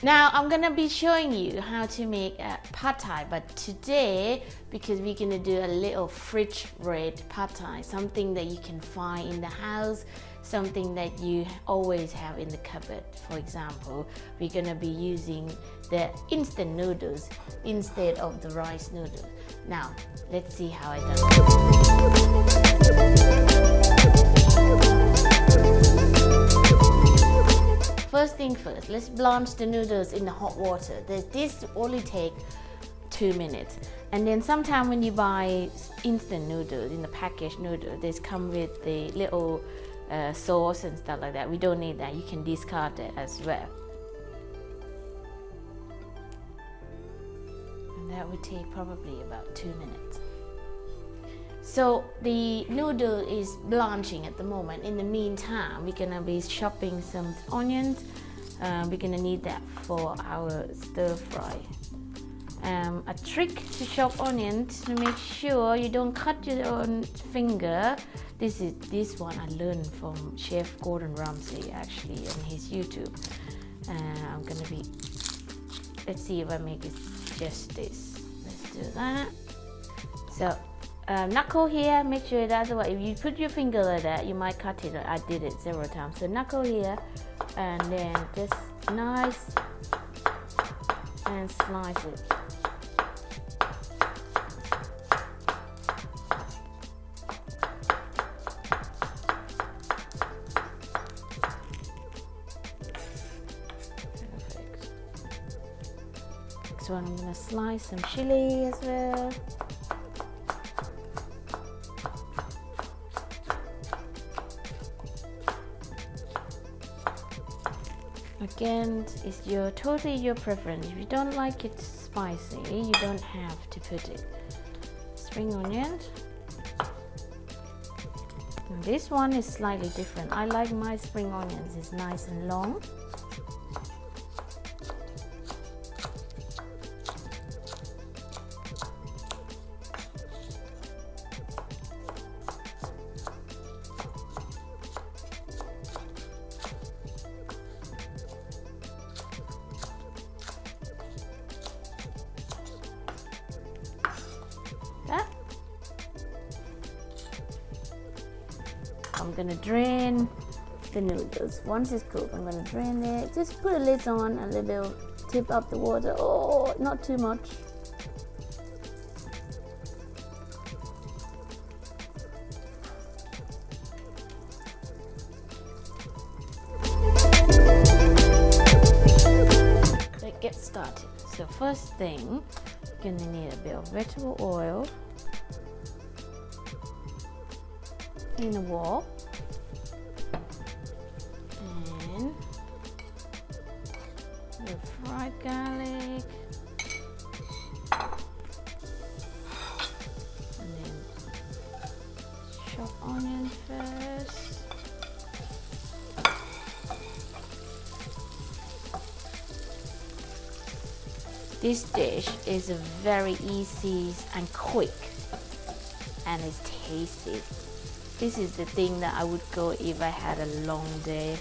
Now I'm gonna be showing you how to make a pad thai, but today, because we're gonna do a little fridge red pad thai, something that you can find in the house, something that you always have in the cupboard. For example, we're gonna be using the instant noodles instead of the rice noodles. Now, let's see how I done it. First thing first, let's blanch the noodles in the hot water. This only take 2 minutes. And then sometime when you buy instant noodles, in the packaged noodle, they come with the little sauce and stuff like that. We don't need that. You can discard it as well. And that would take probably about 2 minutes. So the noodle is blanching at the moment. In the meantime, we're gonna be chopping some onions. We're gonna need that for our stir fry. A trick to chop onions to make sure you don't cut your own finger. This one I learned from Chef Gordon Ramsay actually on his YouTube. I'm gonna be. Let's see if I make it justice. Let's do that. So. Knuckle here, make sure that otherwise if you put your finger like that, you might cut it. I did it several times. So knuckle here, and then just nice and slice it. Perfect. Next one, I'm gonna slice some chili as well. Again, it's totally your preference. If you don't like it spicy, you don't have to put it. Spring onions. And this one is slightly different. I like my spring onions. It's nice and long. I'm gonna drain the noodles. Once it's cooked, I'm gonna drain it. Just put a lid on a little, tip up the water. Oh, not too much. Let's get started. So first thing, you're gonna need a bit of vegetable oil in a wok, and your fried garlic, and then chop onion first. This dish is very easy and quick, and it's tasty. This is the thing that I would go if I had a long day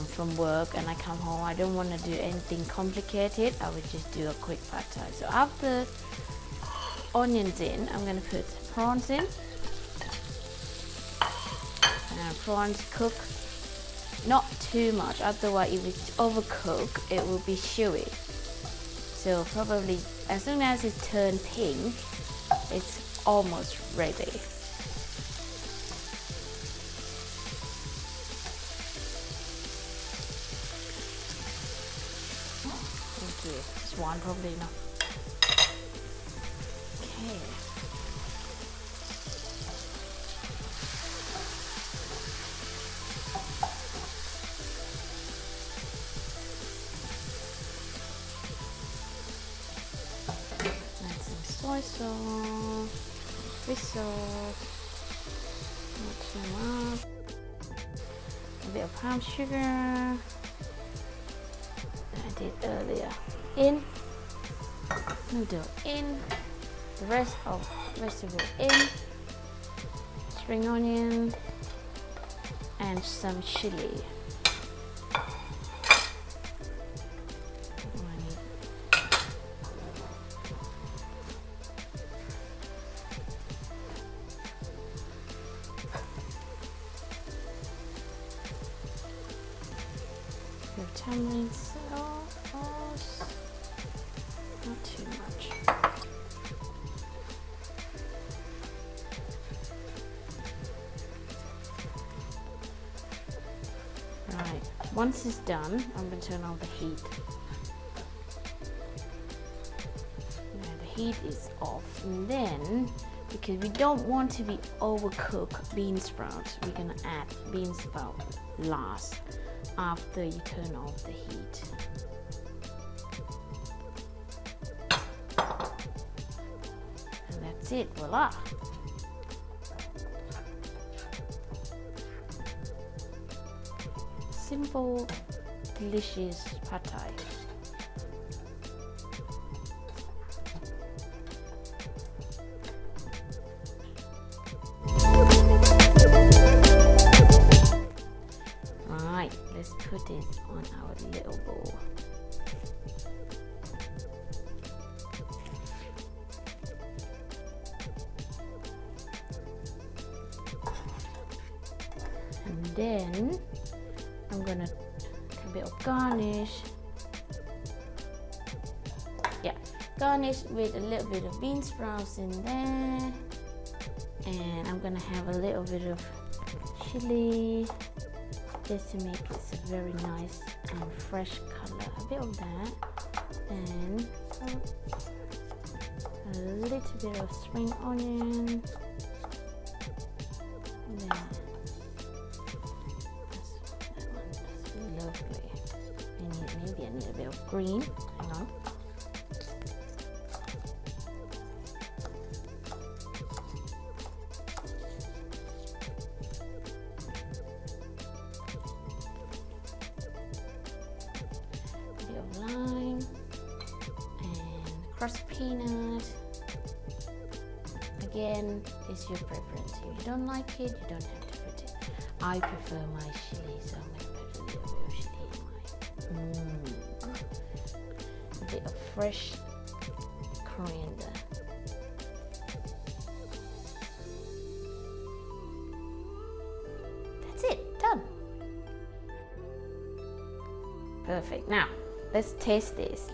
from work and I come home. I don't want to do anything complicated. I would just do a quick pad thai. So after onions in, I'm going to put prawns in. Prawns cook not too much, otherwise if it's overcooked, it will be chewy. So probably as soon as it turns pink, it's almost ready. Just one probably enough. Okay. Add some soy sauce, fish sauce, not too much. A bit of brown sugar. I did earlier. In, noodle in, the rest of vegetable in, spring onion, and some chili. tamarind sauce, not too much. Right, once it's done, I'm going to turn off the heat. Now the heat is off, and then because we don't want to be overcooked bean sprouts, we're going to add bean sprout last after you turn off the heat. And that's it, voila! Simple, delicious pad thai. Right, let's put it on our little bowl. And then I'm gonna do a bit of garnish. Yeah, garnish with a little bit of bean sprouts in there. And I'm gonna have a little bit of chili just to make it a very nice and fresh color. A bit of that. And a little bit of spring onion. There. Lovely. Maybe I need a bit of green. Hang on. A bit of lime and crushed peanut. Again, it's your preference. If you don't like it, you don't have to put it. I prefer my chili, so I'm going to put a little bit of chili in mine. A bit of fresh coriander. That's it, done. Perfect. Now, let's taste this.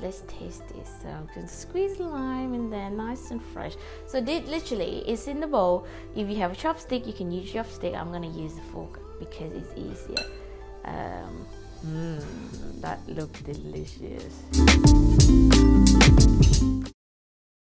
So I'm going to squeeze lime in there, nice and fresh. So literally, it's in the bowl. If you have a chopstick, you can use chopstick. I'm going to use the fork because it's easier. That looked delicious.